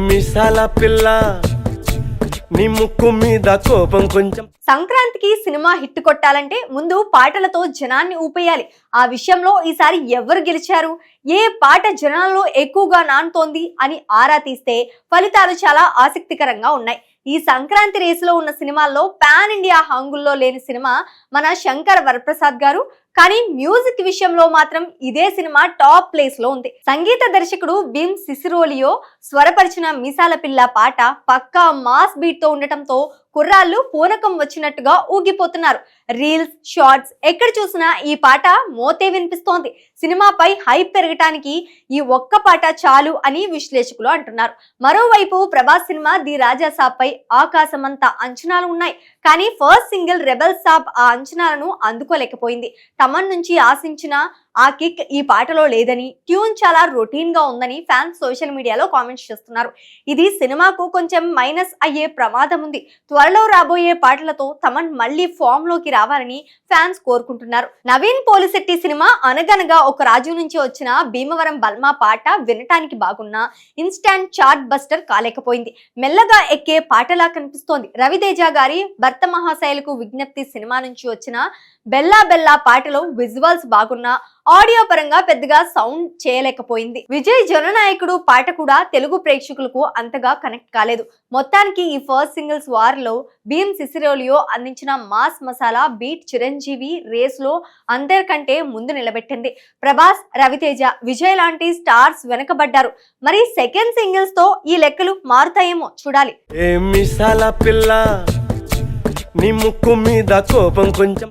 మిసాల పిల్ల నీ ముక్కు మీద కోపం కొంచెం. సంక్రాంతికి సినిమా హిట్ కొట్టాలంటే ముందు పాటలతో జనాన్ని ఊపేయాలి. ఆ విషయంలో ఈసారి ఎవరు గెలిచారు, ఏ పాట జనాల్లో ఎక్కువగా నానుతోంది అని ఆరా తీస్తే ఫలితాలు చాలా ఆసక్తికరంగా ఉన్నాయి. ఈ సంక్రాంతి రేసులో ఉన్న సినిమాల్లో పాన్ ఇండియా హంగుల్లో లేని సినిమా మన శంకర్ వరప్రసాద్ గారు. కానీ మ్యూజిక్ విషయంలో మాత్రం ఇదే సినిమా టాప్ ప్లేస్ లో ఉంది. సంగీత దర్శకుడు భీమ్ సిసిరోలియో స్వరపరిచిన మీసాల పిల్ల పాట పక్కా మాస్ బీట్ తో ఉండటంతో కుర్రాళ్ళు పూనకం వచ్చినట్టుగా ఊగిపోతున్నారు. రీల్స్, షార్ట్స్ ఎక్కడ చూసినా ఈ పాట మోతే వినిపిస్తోంది. సినిమాపై హైప్ పెరగటానికి ఈ ఒక్క పాట చాలు అని విశ్లేషకులు అంటున్నారు. మరోవైపు ప్రభాస్ సినిమా ది రాజా సాబ్ పై ఆకాశమంత అంచనాలు ఉన్నాయి. కానీ ఫస్ట్ సింగిల్ రెబల్ సాబ్ ఆ అంచనాలను అందుకోలేకపోయింది. తమన్ నుంచి ఆశించిన ఆ కిక్ ఈ పాటలో లేదని, ట్యూన్ చాలా రొటీన్ గా ఉందని ఫ్యాన్స్ సోషల్ మీడియాలో కామెంట్స్ చేస్తున్నారు. ఇది సినిమాకు కొంచెం మైనస్ అయ్యే ప్రమాదం ఉంది. త్వరలో రాబోయే పాటలతో తమన్ మళ్లీ ఫామ్ లోకి రావాలని ఫ్యాన్స్ కోరుకుంటున్నారు. నవీన్ పోలిశెట్టి సినిమా అనగనగా ఒక రాజు నుంచి వచ్చిన భీమవరం బల్మా పాట వినటానికి బాగున్నా ఇన్స్టాంట్ చార్ట్ బస్టర్ కాలేకపోయింది. మెల్లగా ఎక్కే పాటలా కనిపిస్తోంది. రవితేజ గారి భర్త మహాశైలకు విజ్ఞప్తి సినిమా నుంచి వచ్చిన బెల్లా బెల్లా పాటలో విజువల్స్ బాగున్నా ఆడియో పరంగా పెద్దగా సౌండ్ చేయలేకపోయింది. విజయ్ జననాయకుడు పాట కూడా తెలుగు ప్రేక్షకులకు అంతగా కనెక్ట్ కాలేదు. మొత్తానికి ఈ ఫస్ట్ సింగిల్స్ వార్లో భీమ్ సిసిరోలియో అందించిన mass masala beat Chiranjeevi race లో అందరికంటే ముందు నిలబెట్టింది. ప్రభాస్, రవితేజ, విజయ్ లాంటి స్టార్స్ వెనకబడ్డారు. మరి సెకండ్ సింగిల్స్ తో ఈ లెక్కలు మారుతాయేమో చూడాలి. మిసాల పిల్ల నీ ముక్కు మీద కోపం కొంచెం.